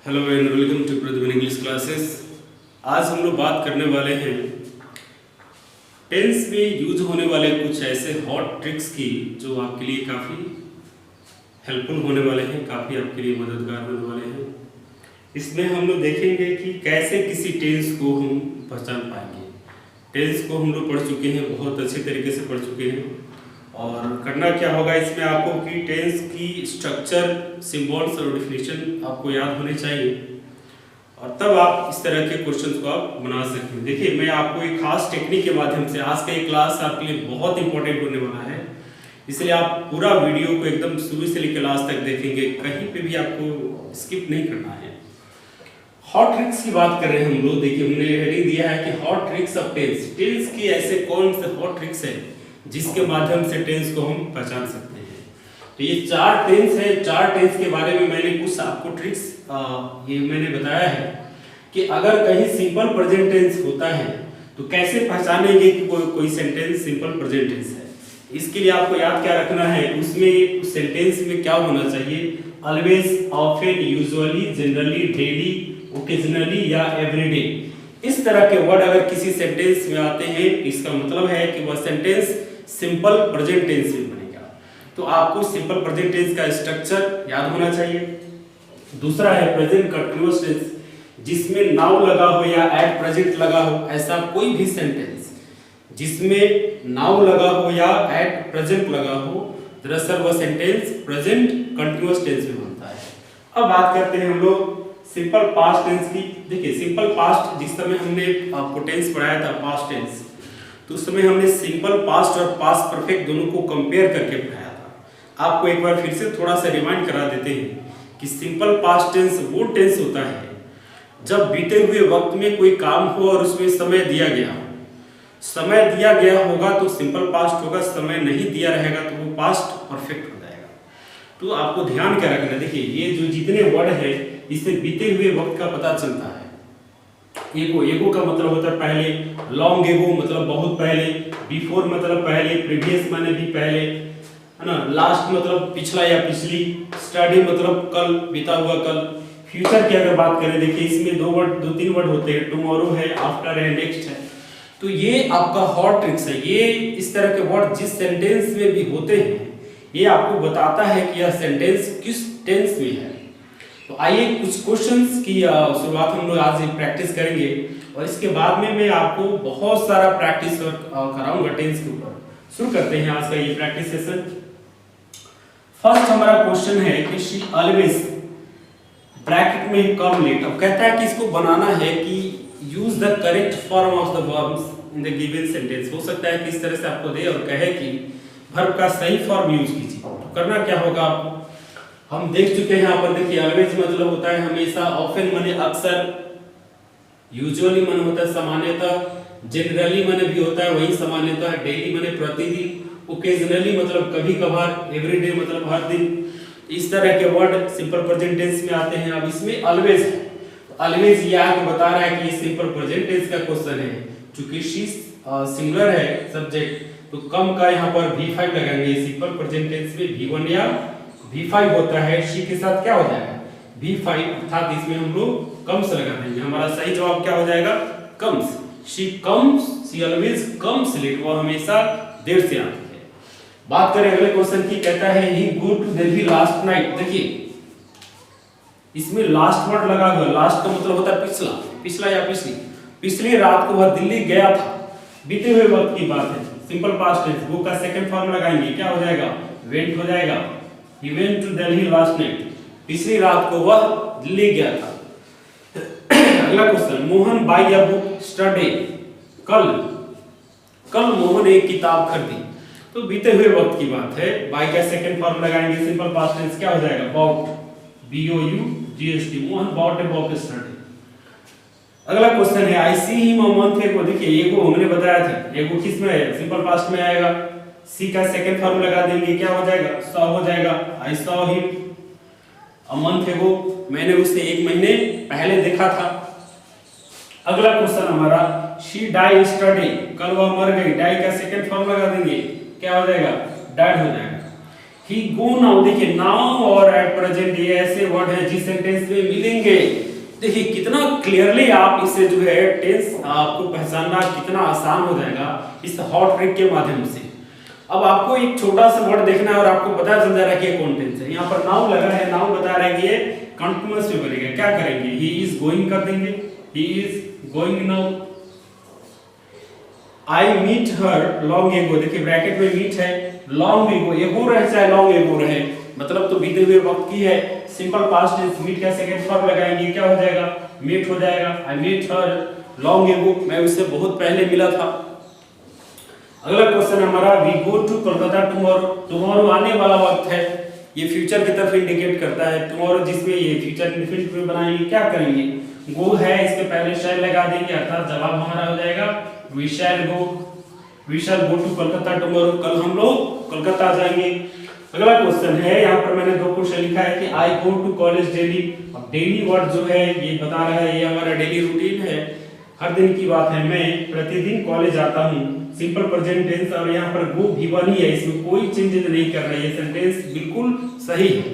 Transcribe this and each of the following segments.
Hello and welcome to प्रतिदिन English classes. आज हम लोग बात करने वाले हैं टेंस में यूज होने वाले कुछ ऐसे हॉट ट्रिक्स की जो आपके लिए काफ़ी हेल्पफुल होने वाले हैं, काफ़ी आपके लिए मददगार होने वाले हैं। इसमें हम लोग देखेंगे कि कैसे किसी टेंस को हम पहचान पाएंगे। टेंस को हम लोग पढ़ चुके हैं, बहुत अच्छे तरीके से पढ़ चुके हैं। और करना क्या होगा इसमें आपको कि टेंस की स्ट्रक्चर, सिंबल्स और डेफिनेशन आपको याद होने चाहिए और तब आप इस तरह के क्वेश्चंस को आप बना सकते हैं। देखिए, मैं आपको एक खास टेक्निक के माध्यम से आज का ये क्लास आपके लिए बहुत इंपॉर्टेंट होने वाला है, इसलिए आप पूरा वीडियो को एकदम शुरू से लेकर लास्ट तक देखेंगे, कहीं पे भी आपको स्किप नहीं करना है। हॉट ट्रिक्स की बात कर रहे हैं हम लोग। देखिए, हमने हेडिंग दिया है कि hot tricks of tense. Tense की ऐसे कौन से हॉट ट्रिक्स है जिसके माध्यम से टेंस को हम पहचान सकते हैं। तो ये 4 टेंस है। 4 टेंस के बारे में मैंने कुछ आपको ट्रिक्स ये मैंने बताया है कि अगर कहीं सिंपल प्रेजेंट टेंस होता है तो कैसे पहचानेंगे कि कोई सेंटेंस सिंपल प्रेजेंट टेंस है। इसके लिए आपको याद क्या रखना है, उसमें उस सेंटेंस में क्या होना चाहिए, always, often, usually, generally, daily, occasionally या एवरीडे। इस तरह के वर्ड अगर किसी सेंटेंस में आते हैं, इसका मतलब है कि वह सेंटेंस सिंपल प्रेजेंट टेंस में बनेगा। तो आपको सिंपल प्रेजेंट टेंस का स्ट्रक्चर याद होना चाहिए। दूसरा है प्रेजेंट कंटीन्यूअस टेंस, जिसमें नाउ लगा हो या एट प्रेजेंट लगा हो। ऐसा कोई भी सेंटेंस जिसमें नाउ लगा हो या एट प्रेजेंट लगा हो, दरअसल वह सेंटेंस प्रेजेंट कंटीन्यूअस टेंस में बनता है। अब बात करते हैं हम लोग सिंपल पास्ट टेंस की। देखिए, सिंपल पास्ट, जिस समय हमने आपको टेंस पढ़ाया था पास्ट टेंस, तो उस समय हमने सिंपल पास्ट और पास्ट परफेक्ट दोनों को कंपेयर करके पढ़ाया था। आपको एक बार फिर से थोड़ा सा रिमाइंड करा देते हैं कि सिंपल पास्ट टेंस वो टेंस होता है जब बीते हुए वक्त में कोई काम हो और उसमें समय दिया गया हो। समय दिया गया होगा तो सिंपल पास्ट होगा, समय नहीं दिया रहेगा तो वो पास्ट परफेक्ट हो जाएगा। तो आपको ध्यान क्या रखना है, देखिए ये जो जितने वर्ड है इससे बीते हुए वक्त का पता चलता है। एगो का मतलब होता है पहले, लॉन्ग एगो मतलब बहुत पहले, बिफोर मतलब पहले, प्रीवियस माने भी पहले, है ना, लास्ट मतलब पिछला या पिछली, स्टडी मतलब कल, बीता हुआ कल। फ्यूचर की अगर बात करें, देखिए इसमें दो तीन वर्ड होते हैं, टुमारो है, आफ्टर है, नेक्स्ट है। तो ये आपका हॉट ट्रिक्स है। ये इस तरह के वर्ड जिस सेंटेंस में भी होते हैं, ये आपको बताता है कि यह सेंटेंस किस टेंस में है। तो आइए कुछ क्वेश्चंस की शुरुआत हम लोग आज प्रैक्टिस करेंगे और इसके बाद में मैं आपको बहुत सारा प्रैक्टिस कराऊंगा टेंस के ऊपर। शुरू करते हैं आज का ये प्रैक्टिस सेशन। फर्स्ट हमारा क्वेश्चन है कि शी ऑलवेज, ब्रैकेट में कम लेट। अब कहता है कि इसको बनाना है कि use the correct form of the verbs in the given sentence. हो सकता है कि इस तरह से आपको दे और कहे कि वर्ब का सही फॉर्म यूज कीजिए। तो करना क्या होगा आपको, हम देख चुके हैं यहाँ पर। देखिए, ऑलवेज मतलब होता है हमेशा, ऑफन माने अक्सर, यूजुअली माने होता है सामान्यतः, जनरली माने भी होता है वही सामान्यतः, डेली माने प्रतिदिन, ओकेजनली मतलब कभी कभार, एवरीडे मतलब हर दिन। इस तरह के वर्ड सिंपल प्रेजेंट टेंस में आते हैं। अब इसमें ऑलवेज है, ऑलवेज ये आपको बता रहा है कि ये सिंपल प्रेजेंट टेंस का क्वेश्चन है। चूंकि शी सिंगुलर है सब्जेक्ट, तो कम का यहाँ पर V5 लगाएंगे। सिंपल प्रेजेंट टेंस में V1 या V5 होता है। शी के साथ क्या हो जाएगा, V5, अर्थात इसमें हम लोग कम्स लगा देंगे। हमारा सही जवाब क्या हो जाएगा, comes. She comes, she always comes late, वो हमेशा देर से आती है। बात करें अगले क्वेश्चन की, कहता है he go to Delhi last night. देखिए इसमें लास्ट वर्ड लगा हुआ, लास्ट का मतलब होता है पिछला, पिछला या पिछली। पिछली रात को वह दिल्ली गया था, बीते हुए वक्त की बात है, सिंपल पास्ट टेंस। वो का सेकंड फॉर्म लगाएंगे, क्या हो जाएगा, वेंट हो जाएगा। He went to Delhi last night, पिछली रात को वह दिल्ली गया था। अगला question, Mohan buy a book study. कल मोहन एक किताब खरीदी। तो बीते हुए वक्त की बात है, बाय का सेकंड फॉर्म लगाएंगे, सिंपल पास्ट टेंस, क्या हो जाएगा, bought, BOUGHT, Mohan bought a book study. अगला क्वेश्चन है आई सी हिम अ मंथ एगो। देखिए एगो हमने बताया था, एगो किस में है, सिंपल पास्ट में आएगा। सी का सेकंड फॉर्म लगा देंगे, क्या हो जाएगा, सॉ हो जाएगा। I saw him a month एगो, मैंने उसे 1 महीने पहले देखा था। अगला क्वेश्चन हमारा, शी डाई स्टडी, कल वह मर गई। डाई का सेकंड फॉर्म लगा देंगे, क्या हो जाएगा, डाइड हो जाएगा। ही गो नाउ, देखिए नाउ और एट प्रेजेंट ये ऐसे वर्ड हैं जिस सेंटेंस में मिलेंगे। देखिए कितना क्लियरली आप इसे जो है टेंस आपको पहचानना कितना आसान हो जाएगा इस हॉट ट्रिक के माध्यम से। अब आपको एक छोटा सा वर्ड देखना है और आपको पता चल जा रहा है कि कौन टेंस है। यहाँ पर नाउ लगा है, नाउ बता रहा है कि ये कंटीन्यूअस में बनेगा। क्या करेंगे, ही इज गोइंग कर देंगे, he is going now. I meet her long ago, देखिए ब्रैकेट में मीट है, लॉन्ग एगो, एगो रहे चाहे लॉन्ग एगो रहे, मतलब तो बीते हुए वक्त की है। सिंपल पास्ट टेंस, मीट का सेकंड फॉर्म लगाएंगे, क्या हो जाएगा, मीट हो जाएगा। आई मीट हर लॉन्ग एगो, मैं उससे बहुत पहले मिला था। अगला क्वेश्चन हमारा, we go to Kolkata tomorrow, tomorrow आने वाला वक्त है, ये फ्यूचर की तरफ इंडिकेट करता है। टुमारो जिसमें ये फ्यूचर इनफिनिट में बनाएंगे, क्या करेंगे, गो है इसके पहले शैल लगा देंगे, अर्थात जवाब हमारा हो जाएगा we shall go to Kolkata tomorrow, कल हम लोग कोलकाता जाएंगे। अगला क्वेश्चन है, यहाँ पर मैंने दो क्वेश्चन लिखा है कि आई गो टू कॉलेज डेली। अब डेली वर्ड जो है ये बता रहा है, ये हमारा डेली रूटीन है, हर दिन की बात है, मैं प्रतिदिन कॉलेज आता हूँ। सिंपल प्रेजेंट टेंस, और यहाँ पर गो भी1 ही है, इसमें कोई चेंजेस नहीं कर रहे, ये सेंटेंस बिल्कुल सही है,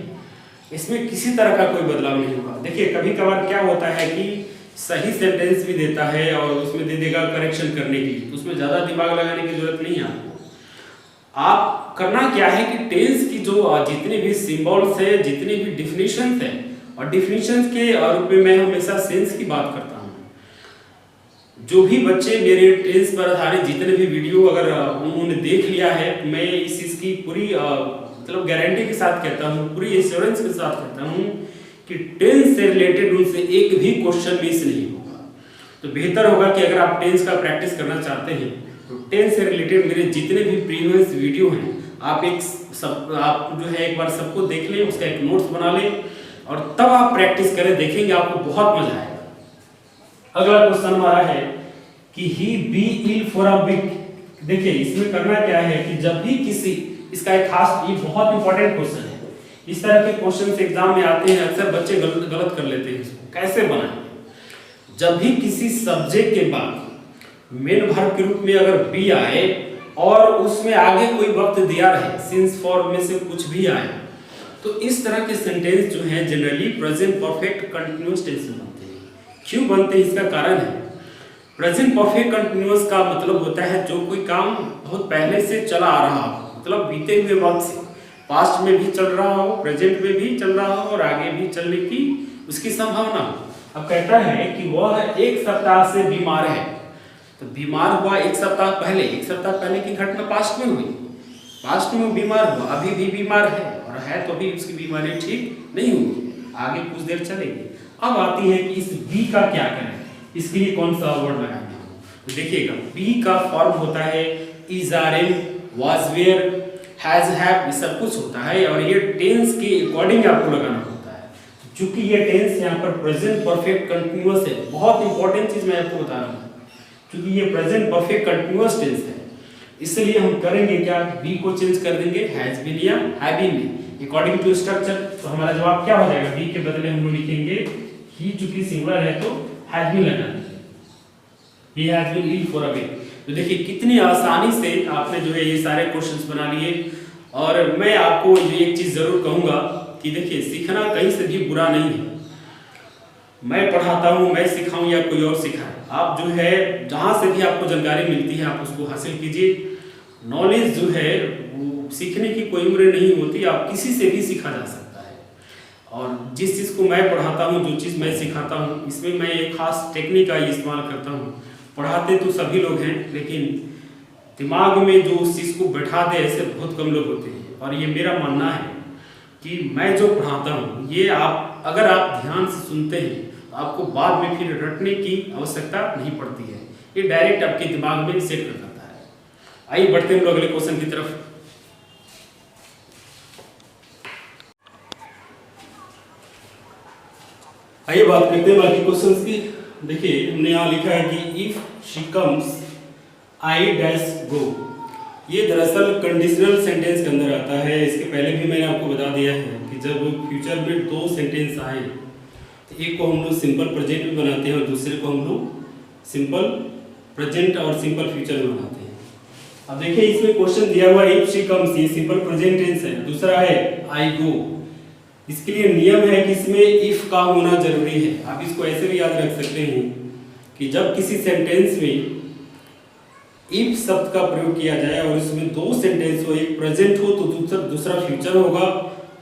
इसमें किसी तरह का कोई बदलाव नहीं होगा। देखिए कभी कभार क्या होता है कि सही सेंटेंस भी देता है और उसमें दे देगा करेक्शन करने के लिए, तो उसमें ज्यादा दिमाग लगाने की जरूरत नहीं है आपको। आप करना क्या है कि टेंस की जो जितने भी सिंबल्स है, जितने भी डिफिनेशंस है, और डिफिनेशंस के रूप में मैं हमेशा सेंस की बात करता हूँ। जो भी बच्चे मेरे टेंस पर आधारित जितने भी वीडियो अगर उन्होंने देख लिया है, मैं इस चीज की पूरी मतलब गारंटी के साथ कहता हूँ, पूरी एश्योरेंस के साथ कहता हूँ कि टेंस से रिलेटेड उनसे एक भी क्वेश्चन मिस नहीं होगा। तो बेहतर होगा कि अगर आप टेंस का प्रैक्टिस करना चाहते हैं तो टेंस से रिलेटेड मेरे जितने भी प्रीवियस वीडियो हैं आप आप जो है एक बार सबको देख लें, उसका एक नोट्स बना लें और तब आप प्रैक्टिस करें, देखेंगे आपको बहुत मजा आएगा। अगला क्वेश्चन हमारा है कि he be ill for a week. देखिए इसमें करना क्या है कि जब भी किसी, इसका एक खास, ये बहुत इंपॉर्टेंट क्वेश्चन है, इस तरह के क्वेश्चन एग्जाम में आते हैं, अक्सर बच्चे गलत कर लेते हैं। इसको कैसे बनाएं, जब भी किसी सब्जेक्ट के बाद मेन वर्ब के रूप में अगर बी आए और उसमें आगे कोई वक्त दिया रहे, सिंस फॉर में से कुछ भी आए, तो इस तरह के सेंटेंस जो है generally present perfect continuous tense में बनते हैं। क्यों बनते हैं, इसका कारण है, प्रेजेंट परफेक्ट कंटिन्यूअस का मतलब होता है जो कोई काम बहुत पहले से चला आ रहा हो, मतलब बीते हुए वक्त से, पास्ट में भी चल रहा हो, प्रेजेंट में भी चल रहा हो और आगे भी चलने की उसकी संभावना हो। अब कहता है कि वह 1 सप्ताह से बीमार है, तो बीमार हुआ 1 सप्ताह पहले, 1 सप्ताह पहले की घटना पास्ट में हुई, पास्ट में बीमार हुआ, अभी भी बीमार है और है तो भी उसकी बीमारी ठीक नहीं हुई, आगे कुछ देर चलेगी। अब आती है कि इस बी का क्या करें, इसके लिए कौन सा वर्ड लगाएंगे, तो देखिएगा बी का फॉर्म होता है is, are, am, was, were, has, have, ये सब कुछ होता है और ये टेंस के अकॉर्डिंग आपको लगाना होता है। चूंकि ये टेंस यहाँ पर प्रेजेंट परफेक्ट कंटिन्यूअस है, बहुत इंपॉर्टेंट चीज मैं आपको बता रहा हूँ, क्योंकि ये प्रेजेंट परफेक्ट कंटिन्यूअस टेंस है, इसलिए हम करेंगे क्या, बी को चेंज कर देंगे, हैज बीन या हैव बीन में अकॉर्डिंग टू स्ट्रक्चर। तो हमारा जवाब क्या हो जाएगा, बी के बदले हम लोग लिखेंगे ही, चूंकि सिंगुलर है तो हैज बीन लगा देंगे, he has been ill for a week. तो देखिए कितनी आसानी से आपने जो है ये सारे क्वेश्चंस बना लिए। और मैं आपको ये एक चीज जरूर कहूंगा कि देखिए सीखना कहीं से भी बुरा नहीं है, मैं पढ़ाता हूँ, मैं सिखाऊं या कोई और सिखाए, आप जो है जहाँ से भी आपको जानकारी मिलती है आप उसको हासिल कीजिए। नॉलेज जो है वो सीखने की कोई उम्र नहीं होती, आप किसी से भी सीखा जा सकता है। और जिस चीज़ को मैं पढ़ाता हूँ, जो चीज़ मैं सिखाता हूँ, इसमें मैं एक खास टेक्निक का इस्तेमाल करता हूँ। पढ़ाते तो सभी लोग हैं, लेकिन दिमाग में जो उस चीज़ को बैठा दे ऐसे बहुत कम लोग होते हैं। और ये मेरा मानना है कि मैं जो पढ़ाता हूँ ये आप अगर आप ध्यान से सुनते हैं तो आपको बाद में फिर रटने की आवश्यकता नहीं पड़ती है, ये डायरेक्ट आपके दिमाग में सेट कर जाता है। आइए बढ़ते हैं लोग अगले क्वेश्चन की तरफ। आइए बात करते हैं बाकी क्वेश्चंस की। देखिए हमने यहाँ लिखा है कि if she comes I dash गो, ये दरअसल कंडीशनल सेंटेंस के अंदर आता है। इसके पहले भी मैंने आपको बता दिया है कि जब फ्यूचर में दो सेंटेंस आए तो एक को हम लोग सिंपल प्रेजेंट में बनाते हैं और दूसरे को हम लोग सिंपल प्रेजेंट और सिंपल फ्यूचर में बनाते हैं। अब देखिए इसमें क्वेश्चन दिया हुआ है इफ शी कम्स, ये सिंपल प्रेजेंट टेंस है। दूसरा है आई गो, इसके लिए नियम है कि इसमें इफ का होना जरूरी है। आप इसको ऐसे भी याद रख सकते हैं कि जब किसी सेंटेंस में इफ शब्द का प्रयोग किया जाए और इसमें दो सेंटेंस हो, एक प्रेजेंट हो तो दूसरा फ्यूचर होगा,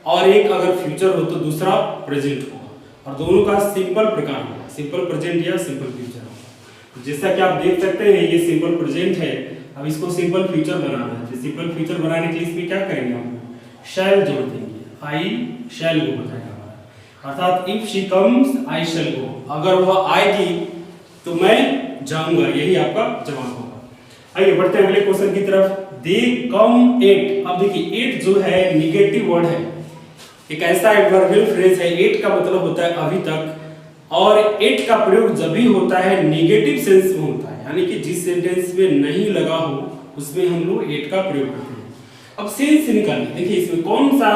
और एक अगर फ्यूचर हो तो दूसरा प्रेजेंट होगा, और दोनों का सिंपल प्रकार होगा, सिंपल प्रेजेंट या सिंपल फ्यूचर होगा। जैसा कि आप देख सकते हैं ये सिंपल प्रेजेंट है, अब इसको सिंपल फ्यूचर बनाना है। तो सिंपल फ्यूचर बनाने के लिए इसमें क्या करेंगे हम शैल जोड़ देंगे, आई शैल गो बताएगा हमारा, अर्थात इफ शी कम्स आई शैल गो, अगर वह आएगी तो मैं जाऊंगा, यही आपका जवाब होगा। आइए बढ़ते हैं अगले क्वेश्चन की तरफ। दे कम एट, अब देखिए एट जो है निगेटिव वर्ड है, एक ऐसा एडवर्बियल फ्रेज है, एट का मतलब होता है अभी तक, और एट का प्रयोग जब भी होता है नेगेटिव सेंस में होता है, यानी कि जिस सेंटेंस में नहीं लगा हो उसमें हम लोग एट का प्रयोग करते हैं। अब सेंस निकालिए, देखिए इसमें कौन सा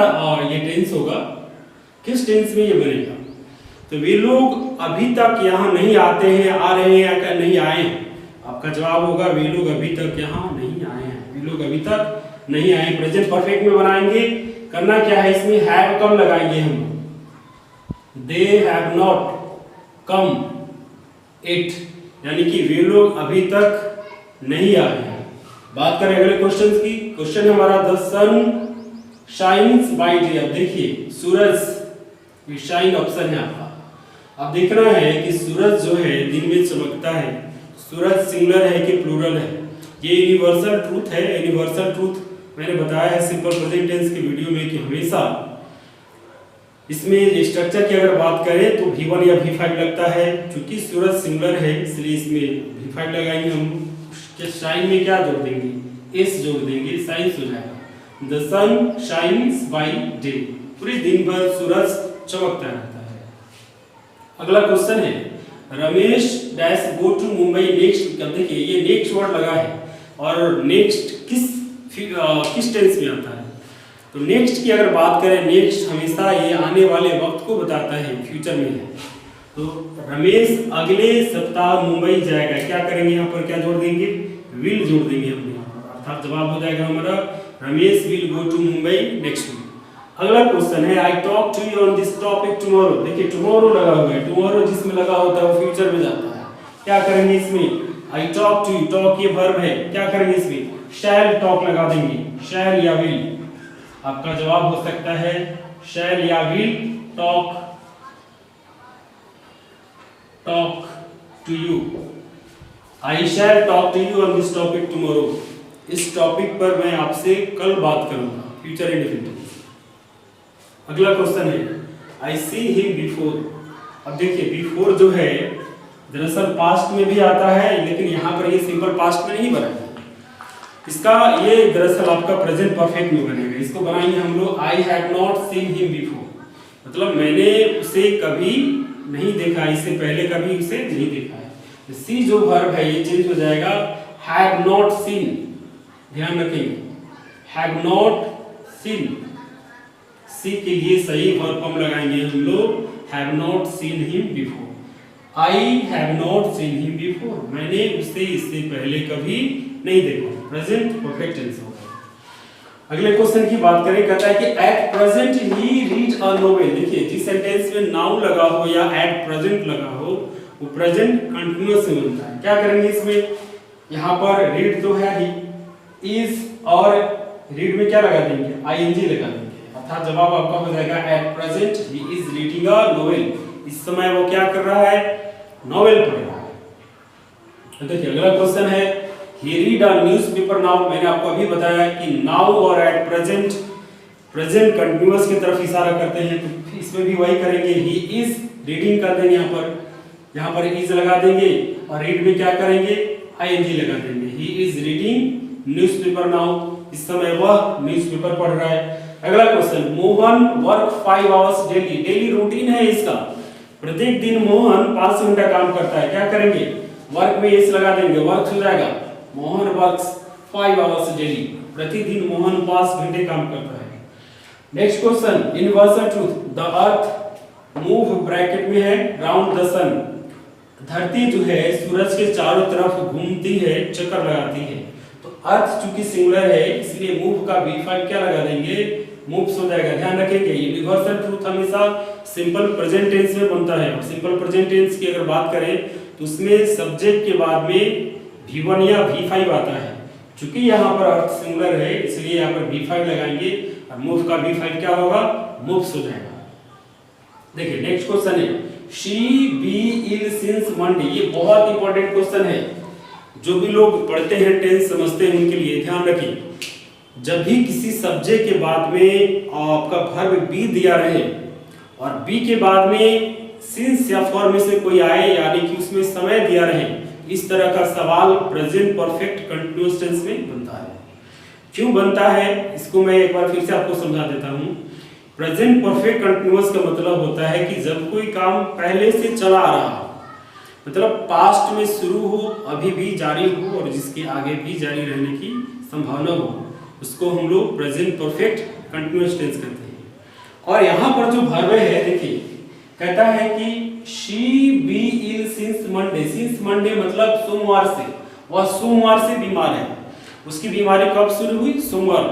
ये टेंस होगा, किस टेंस में ये बनेगा। तो वे लोग अभी तक यहाँ नहीं आते हैं, आ रहे हैं या नहीं आए हैं, आपका जवाब होगा वे लोग अभी तक यहाँ नहीं आए हैं, वे लोग अभी तक नहीं आए। प्रेजेंट परफेक्ट में बनाएंगे, करना क्या है इसमें हैव कम लगाएंगे हम, they have not come it, यानी कि वे लोग अभी तक नहीं आए हैं। बात करें अगले क्वेश्चन की, क्वेश्चन है हमारा the sun shines by day. अब देखिए सूरज, ये शाइन ऑप्शन है आपका। अब देखना है कि सूरज जो है दिन में चमकता है, सूरज सिंगुलर है कि प्लूरल है, ये यूनिवर्सल ट्रूथ है। यूनिवर्सल ट्रूथ मैंने बताया है सिंपल प्रेजेंट टेंस के वीडियो में कि हमेशा इसमें स्ट्रक्चर की अगर बात करें तो V1 या V5 लगता है, क्योंकि सूरज सिंगुलर है इसलिए इसमें V5 लगाएंगे हम। के शाइन में क्या जोड़ देंगे, एस जोड़ देंगे, साइंस हो जाएगा। The sun shines by day, पूरे दिन भर सूरज चमकता रहता है। अगला क्वेश्चन है Ramesh dash go to Mumbai next. देखिए ये नेक्स्ट वर्ड लगा है, और नेक्स्ट किस टेंस में आता है, तो नेक्स्ट की अगर बात करें, नेक्स्ट हमेशा ये आने वाले वक्त को बताता है, फ्यूचर में है। तो रमेश अगले सप्ताह मुंबई जाएगा, क्या करेंगे यहाँ पर, क्या जोड़ देंगे, विल जोड़ देंगे हम यहाँ पर, अर्थात जवाब हो जाएगा हमारा Ramesh will go to Mumbai next week. अगला क्वेश्चन है I talk to you on this topic tomorrow. देखिए टुमारो लगा हुआ है, टुमारो जिसमें लगा होता है वो फ्यूचर में जाता है, क्या करेंगे इसमें, I talk to you, talk ये वर्ब है, क्या करेंगे इसमें शैल टॉक लगा देंगे, शैल या विल, आपका जवाब हो सकता है शैल या will talk to you. I shall talk to you on this topic tomorrow, इस टॉपिक पर मैं आपसे कल बात करूंगा, फ्यूचर इंडेफिनिट। अगला क्वेश्चन है आई सी हिम बिफोर। अब देखिए बिफोर जो है दरअसल पास्ट में भी आता है, लेकिन यहाँ पर ये सिंपल पास्ट में नहीं बना है, इसका ये दरअसल आपका प्रेजेंट परफेक्ट में बनेगा। इसको बनाएंगे हम लोग I have not seen him before, मतलब मैंने उसे कभी नहीं देखा, इससे पहले कभी उसे नहीं देखा है। सी जो वर्ब है ये चेंज हो जाएगा हैव नॉट सीन, ध्यान रखेंगे हैव नॉट सीन, सी के लिए सही वर्ब हम लगाएंगे हम लोग have not seen him before. I have not seen him before, मैंने उसे इससे पहले कभी नहीं देखा, प्रेजेंट परफेक्ट टेंस होगा। अगले क्वेश्चन की बात करें, कहता है कि at present he read a novel. देखिए जिस सेंटेंस में नाउ लगा हो या एट प्रेजेंट लगा हो वो प्रेजेंट कंटीन्यूअस से बनता है, क्या करेंगे इसमें, यहाँ पर रीड तो है ही, इज और रीड में क्या लगा देंगे आईएनजी लगा देंगे, अर्थात जवाब आपका हो जाएगा at present he is reading a novel, इस समय वो क्या कर रहा है, नोवेल पढ़ रहा है। देखिए अगला क्वेश्चन है he read a newspaper now। मैंने आपको अभी बताया कि now और at present कंटीन्यूअस की तरफ इशारा करते हैं, तो इसमें भी वही करेंगे, he is reading कर देंगे, यहाँ पर is लगा देंगे, और read में क्या करेंगे ing लगा देंगे, he is reading newspaper now, इस समय वह न्यूज़पेपर पढ़ रहा है। अगला question Mohan work 5 hours daily, daily routine है इसका, प्रत्येक दिन मोहन 5 घंटा काम करता है, क्या करेंगे वर्क में इस लगा देंगे, वर्क हो जाएगा मोहन वर्क्स 5 आवर्स डेली, प्रतिदिन मोहन 5 घंटे काम करता है। Next question universal truth, the earth move bracket में है राउंड द सन, धरती जो है सूरज के चारों तरफ घूमती है, चक्कर लगाती है, तो अर्थ चूंकि सिंगुलर है इसलिए मूव का V5 क्या लगा देंगे, मूव्स हो जाएगा। ध्यान रखेंगे यूनिवर्सल ट्रूथ हमेशा सिंपल प्रेजेंट टेंस में बनता है, और सिंपल प्रेजेंट टेंस की अगर बात करें तो उसमें सब्जेक्ट के बाद में V1 या V5 आता है। चूंकि यहाँ पर अर्थ सिंगुलर है इसलिए यहाँ पर V5 लगाएंगे और मूव का V5 क्या होगा, मूव्स हो जाएगा। देखिए नेक्स्ट क्वेश्चन है she be ill since Monday. ये बहुत इंपॉर्टेंट क्वेश्चन है, जो भी लोग पढ़ते हैं टेंस समझते हैं उनके लिए। ध्यान रखिए जब भी किसी सब्जेक्ट के बाद में आपका वर्ब बी दिया रहे और बी के बाद में सिंस या फॉर में से कोई आए, यानी कि उसमें समय दिया रहे, इस तरह का सवाल प्रेजेंट परफेक्ट कंटीन्यूअस टेंस में बनता है। क्यों बनता है इसको मैं एक बार फिर से आपको समझा देता हूँ। प्रेजेंट परफेक्ट कंटीन्यूअस का मतलब होता है कि जब कोई काम पहले से चला आ रहा, मतलब पास्ट में शुरू हो, अभी भी जारी हो और जिसके आगे भी जारी रहने की संभावना हो, उसको हम लोग प्रेजेंट परफेक्ट कंटीन्यूअस टेंस कहते हैं। और यहाँ पर जो वर्ब है देखिए कहता है कि she be ill since Monday. Since Monday मतलब सोमवार से, वह सोमवार से बीमार है। उसकी बीमारी कब शुरू हुई, सोमवार।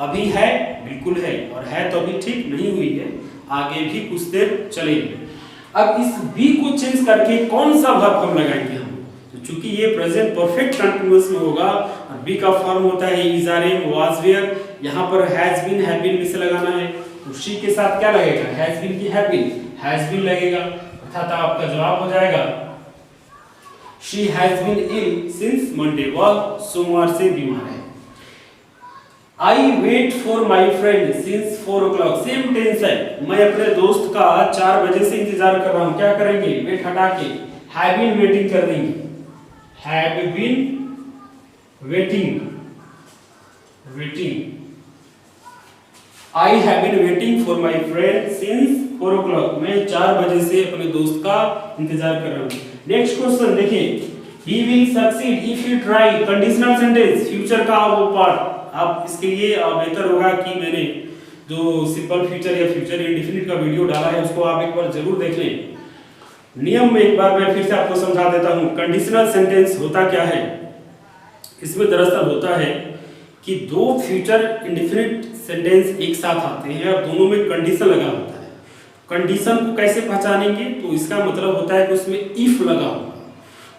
अभी है, बिल्कुल है, और है तो अभी ठीक नहीं हुई है, आगे भी कुछ देर चलेगी। अब इस बी को चेंज करके कौन सा वर्ब हम लगाएंगे हम, तो चूंकि ये प्रेजेंट परफेक्ट कंटीन्यूअस में होगा और बी का फॉर्म होता है is are am was were, यहाँ पर हैज बीन हैव बीन में से लगाना है, तो शी के साथ क्या लगेगा, हैज बीन की हैज बीन लगेगा, अर्थात आपका जवाब हो जाएगा she has been ill since Monday, वह सोमवार से बीमार है। I wait for my friend since 4 o'clock। Same tense है, मैं अपने दोस्त का 4 बजे से इंतजार कर रहा हूं। क्या करेंगे, वेट हटा के हैव बीन वेटिंग कर देंगे, have been waiting I have been waiting for my friend since 4 o'clock। मैं 4 बजे से अपने दोस्त का इंतजार कर रहा हूं। नेक्स्ट क्वेश्चन देखिए he will succeed if you try। Conditional sentence, future का वो पार्ट। आप इसके लिए बेहतर होगा कि मैंने जो सिंपल फ्यूचर या फ्यूचर इंडेफिनिट का वीडियो डाला है उसको आप एक बार जरूर देख लें। नियम में एक बार मैं फिर से आपको समझा देता हूं। कंडीशनल सेंटेंस होता क्या है, इसमें दरअसल होता है कि दो फ्यूचर इंडेफिनिट सेंटेंस एक साथ आते हैं और दोनों में कंडीशन लगा होता है। कंडीशन को कैसे पहचानेंगे, तो इसका मतलब होता है कि उसमें इफ लगा होगा।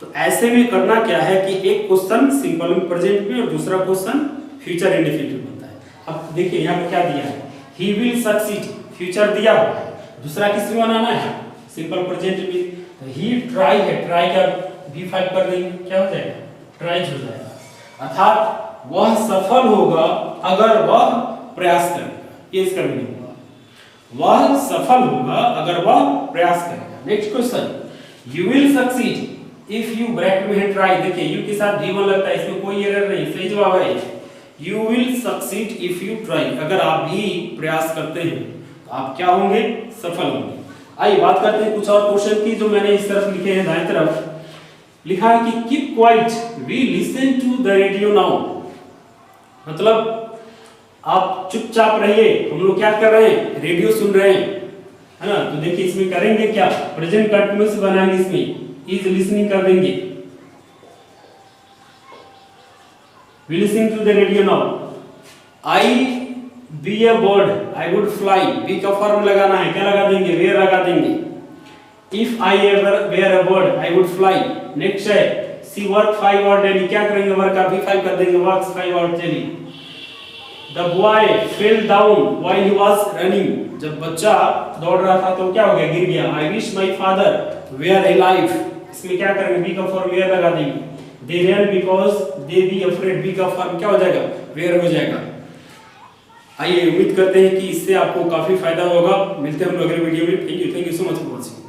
तो ऐसे में करना क्या है कि एक क्वेश्चन सिंपल प्रेजेंट में और दूसरा क्वेश्चन फ्यूचर इंडेफिनिट बनता है। अब देखिए यहाँ पे क्या दिया है, ही विल सक्सीड, फ्यूचर दिया हुआ है, दूसरा किस में बनाना है, सिंपल प्रेजेंट में। तो ही ट्राई है, ट्राई का V5 कर देंगे, क्या हो जाएगा, ट्राइज हो जाएगा। अर्थात वह सफल होगा अगर वह प्रयास करेगा, ये इसका मीनिंग होगा, वह सफल होगा अगर वह प्रयास करेगा। Next question, you will succeed if you bracket में है ट्राई। देखिए यू के साथ V1 लगता है, इसमें कोई एरर नहीं, सही जवाब है you will succeed if you try. अगर आप भी प्रयास करते हैं तो आप क्या होंगे, सफल होंगे। आइए बात करते हैं कुछ और क्वेश्चन की जो मैंने इस तरफ लिखे हैं, दाएं तरफ लिखा है कि keep quiet we listen to the radio now. मतलब आप चुपचाप रहिए, हम लोग क्या कर रहे हैं, रेडियो सुन रहे हैं, है ना। तो देखिए इसमें करेंगे क्या, प्रेजेंट कंटीन्यूअस बनाएंगे, इसमें इज लिसनिंग कर देंगे, we listen to the radio now। I be a bird I would fly, be का फॉर्म लगाना है, क्या लगा देंगे, where लगा देंगे। if I ever were a bird I would fly। Next है she work 5 hours daily, क्या करेंगे, वर्क का V5 कर देंगे, works 5 hours daily। the boy fell down while he was running। जब बच्चा दौड़ रहा था तो क्या हो गया, गिर गया। I wish my father were alive। इसमें क्या करेंगे, be का फॉर्म where लगा देंगे। they ran because they be afraid, be का फॉर्म क्या हो जाएगा, where हो जाएगा। आइए उम्मीद करते हैं कि इससे आपको काफी फायदा होगा। मिलते हैं हम लोग अगले वीडियो में। Thank you so much for watching.